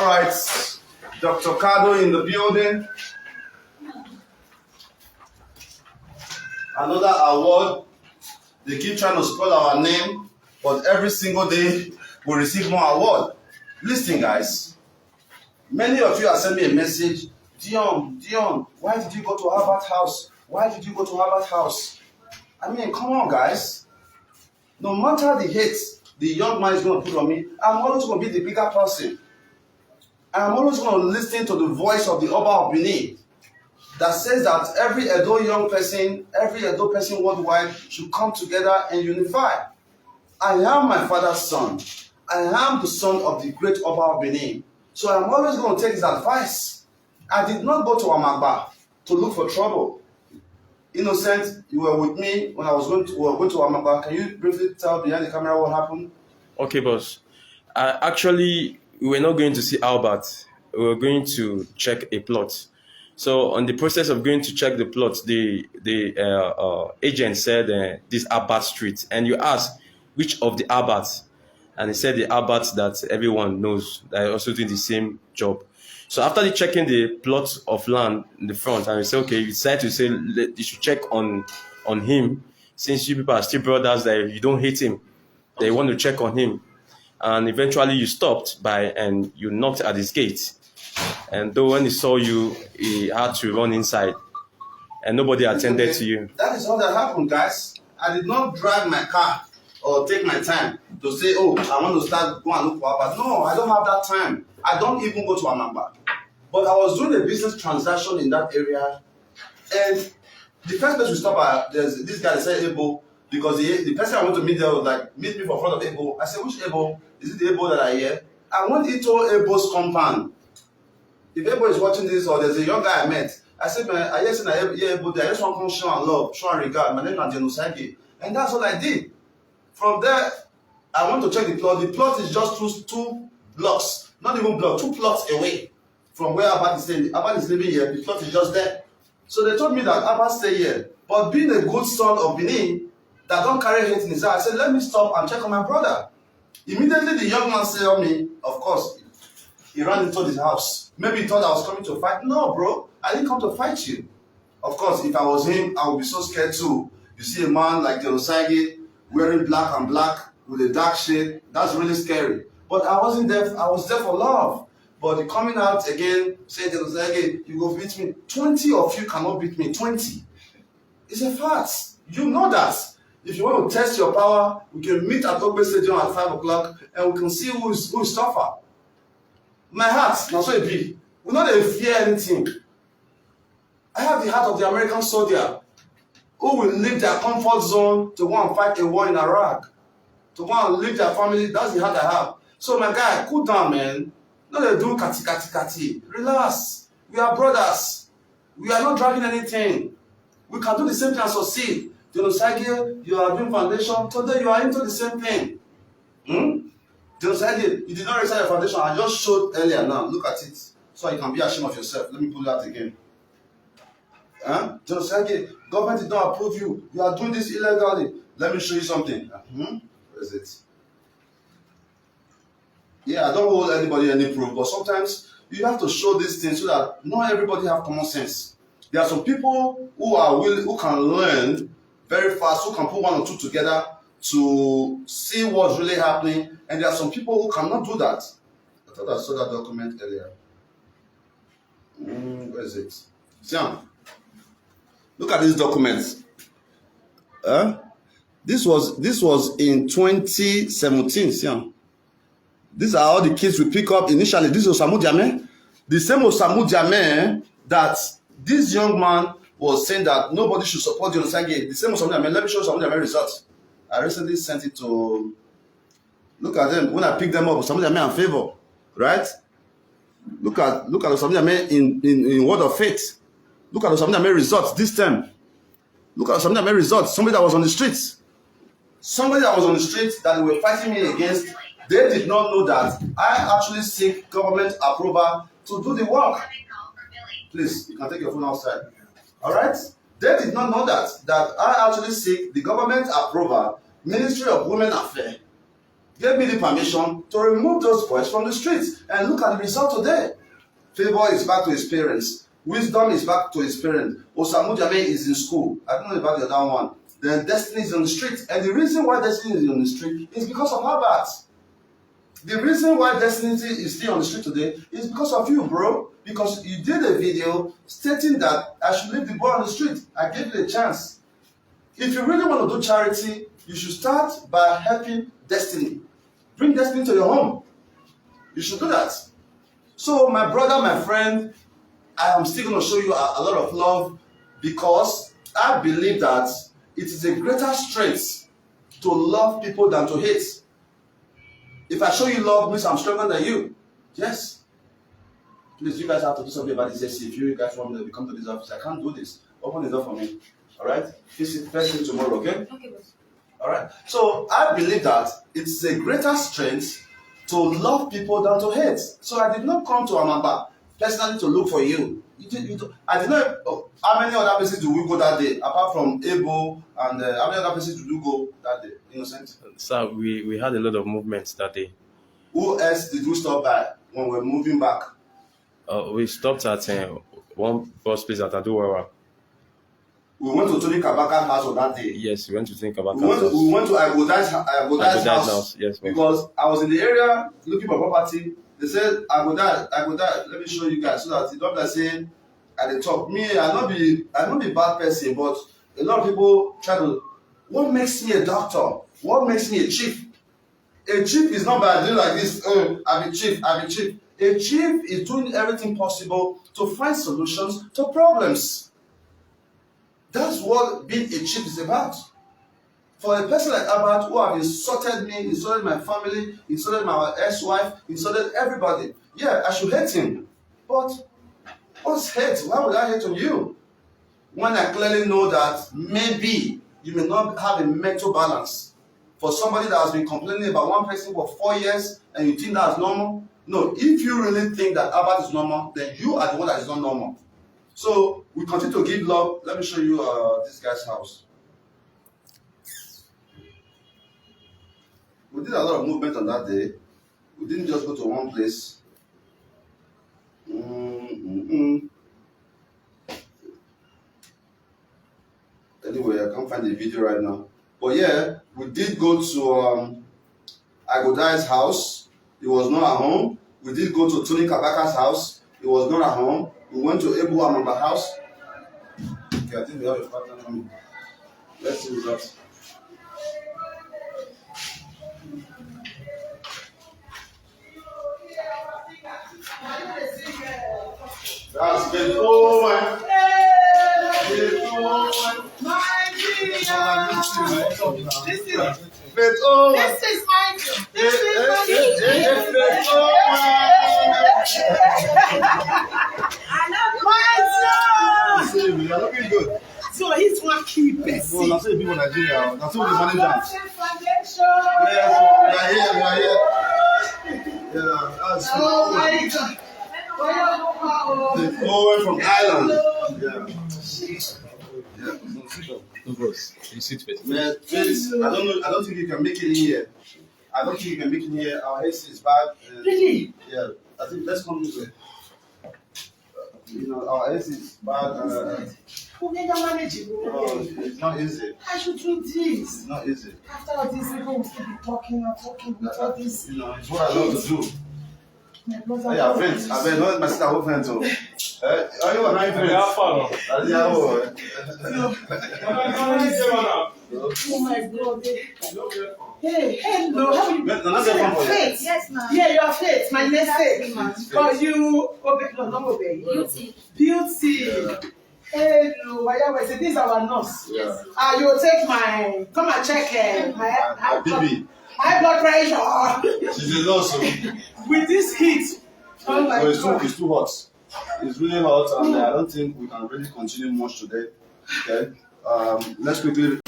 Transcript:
All right, Dr. Kado in the building. Another award. They keep trying to spoil our name, but every single day we receive more award. Listen, guys. Many of you have sent me a message. Dion, why did you go to Harvard House? Why did you go to Harvard House? I mean, come on, guys. No matter the hate the young man is going to put on me, I'm always going to be the bigger person. I'm always going to listen to the voice of the Oba of Benin that says that every Edo young person, every Edo person worldwide should come together and unify. I am my father's son. I am the son of the great Oba of Benin. So I'm always going to take his advice. I did not go to Amagba to look for trouble. Innocent, you were with me when we were going to Amagba. Can you briefly tell behind the camera what happened? Okay, boss. Actually, we were not going to see Albert. We were going to check a plot. So on the process of going to check the plot, the agent said this Albert Street. And you asked which of the Alberts? And he said the Alberts that everyone knows that are also doing the same job. So after checking the plot of land in the front, and we said, okay, you decided to say you should check on him, since you people are still brothers, that you don't hate him, that you want to check on him. And eventually you stopped by and you knocked at his gate. And though when he saw you, he had to run inside. And nobody attended to you. That is all that happened, guys. I did not drive my car or take my time to say, oh, I want to start go and look for Albert. No, I don't have that time. I don't even go to Amagba. But I was doing a business transaction in that area. And the first place we stopped at, there's this guy that said Ebo, because the person I want to meet there was like, meet me for front of Ebo. I said, which Ebo? Is it the Ebo that I hear? I went into Ebo's compound. If Ebo is watching this, or there's a young guy I met, I said, man, I just said, yeah, Ebo, I just want to come show and love, show and regard. My name is Dion Osagie. And that's what I did. From there, I went to check the plot. The plot is just two blocks, not even blocks, 2 plots away from where Albert is staying. Albert is living here. The plot is just there. So they told me that Albert stay here. But being a good son of Benin, that don't carry hate in his heart, I said, let me stop and check on my brother. Immediately, the young man said on me, of course, he ran into his house. Maybe he thought I was coming to fight. No, bro, I didn't come to fight you. Of course, if I was him, I would be so scared too. You see a man like the Osagie wearing black and black with a dark shade, that's really scary. But I wasn't there, I was there for love. But the coming out again, saying to Osagie, you go beat me. 20 of you cannot beat me, 20. It's a fact. You know that. If you want to test your power, we can meet at Obazee Stadium at 5 o'clock and we can see who is tougher. My heart, now so it be. We not fear anything. I have the heart of the American soldier who will leave their comfort zone to go and fight a war in Iraq. To go and leave their family, that's the heart I have. So my guy, cool down, man. No, they do kati. Relax. We are brothers. We are not dragging anything. We can do the same thing and succeed. Dion Osagie, you are doing foundation. Today you are into the same thing. Dion Osagie, you did not resign your foundation. I just showed earlier now. Look at it. So you can be ashamed of yourself. Let me pull that again. Dion Osagie, government did not approve you. You are doing this illegally. Let me show you something. Where is it? Yeah, I don't hold anybody any proof, but sometimes you have to show these things so that not everybody have common sense. There are some people who are willing, who can learn very fast, who can put 1 or 2 together to see what's really happening, and there are some people who cannot do that. I thought I saw that document earlier. Where is it? Siam, look at these documents. This was in 2017. Siam. These are all the kids we pick up initially. This is Osamu Diame. The same Osamu Diame that this young man was saying that nobody should support Dion Osagie. The same Osamu Diame. Let me show you Osamu Diame results. I recently sent it to, look at them. When I pick them up, Osamu Diame in favor, right? Look at Osamu Diame in word of faith. Look at Osamu Diame results this time. Look at Osamu Diame results. Somebody that was on the streets. Somebody that was on the streets that they were fighting me against. They did not know that I actually seek government approval to do the work. Please, you can take your phone outside. All right? They did not know that I actually seek the government approval, Ministry of Women Affairs. gave me the permission to remove those boys from the streets. And look at the result today. Favor is back to his parents. Wisdom is back to his parents. Osagie is in school. I don't know about the other one. Then Destiny is on the street. And the reason why Destiny is on the street is because of Albert. The reason why Destiny is still on the street today is because of you, bro. Because you did a video stating that I should leave the boy on the street. I gave you a chance. If you really want to do charity, you should start by helping Destiny. Bring Destiny to your home. You should do that. So, my brother, my friend, I am still going to show you a lot of love because I believe that it is a greater strength to love people than to hate. If I show you love, means I'm stronger than you. Yes. Please, you guys have to do something about this. If you guys want me to come to this office, I can't do this. Open the door for me. All right? Visit first thing tomorrow, okay? Okay, boss. All right. So I believe that it's a greater strength to love people than to hate. So I did not come to Amamba personally to look for you. I did not. Oh, how many other places do we go that day apart from Ebo and how many other places did you go that day? Innocent. Sir, we had a lot of movements that day. Who else did we stop by when we were moving back? We stopped at one bus place at Aduwara. We went to Tony Kabaka's house on that day. Yes, we went to Tony Kabaka's house. We went to Agoda's house. Yes, because I was in the area looking for property. They said, Agoda, let me show you guys so that you don't like saying at the top. Me, I not be a bad person, but a lot of people try to. What makes me a doctor? What makes me a chief? A chief is not by doing like this. Oh, I'm a chief. A chief is doing everything possible to find solutions to problems. That's what being a chief is about. For a person like Albert who have insulted me, insulted my family, insulted my ex-wife, insulted everybody, yeah, I should hate him. But what's hate? Why would I hate on you? When I clearly know that maybe you may not have a mental balance. For somebody that has been complaining about one person for 4 years and you think that's normal? No, if you really think that Albert is normal, then you are the one that is not normal. So we continue to give love. Let me show you this guy's house. We did a lot of movement on that day. We didn't just go to one place. Anyway, I can't find the video right now. But yeah, we did go to Agodai's house. He was not at home. We did go to Tony Kabaka's house. He was not at home. We went to Ebu Amamba's house. Okay, I think we have a partner coming. Let's see what's that. That's good. Oh, man. This is my I love you. You're looking good. So he's one key person. Well, that's people in Nigeria. That's what the managers. Yeah, we are here. Yeah, that's oh my God. The Owen from Ireland. No, bros. You sit first. Man, please, I don't think you can make it in here. I don't think you can make it in here. Our AC is bad. Really? Yeah, I think let's come this way. You know, our AC is bad. Who made that manage it? It's not easy. I should do this. It's not easy. After all these people will still be talking and talking with all this. You know, it's what I love to do. My brother. Yeah, friends. I mean, not my sister, whole friend too. Are you and I friends? Oh my God. Hey, hello. How are you? Faith. Yes, ma'am. Yeah, you are Faith. My mistake. Because you obey, no, not obey. Beauty. Hello. This is our nurse. Yeah. You will take my, come and check my high blood pressure. She's a nurse. With this heat. Oh my God. It's too hot. It's really hot, and I don't think we can really continue much today. Okay. Let's quickly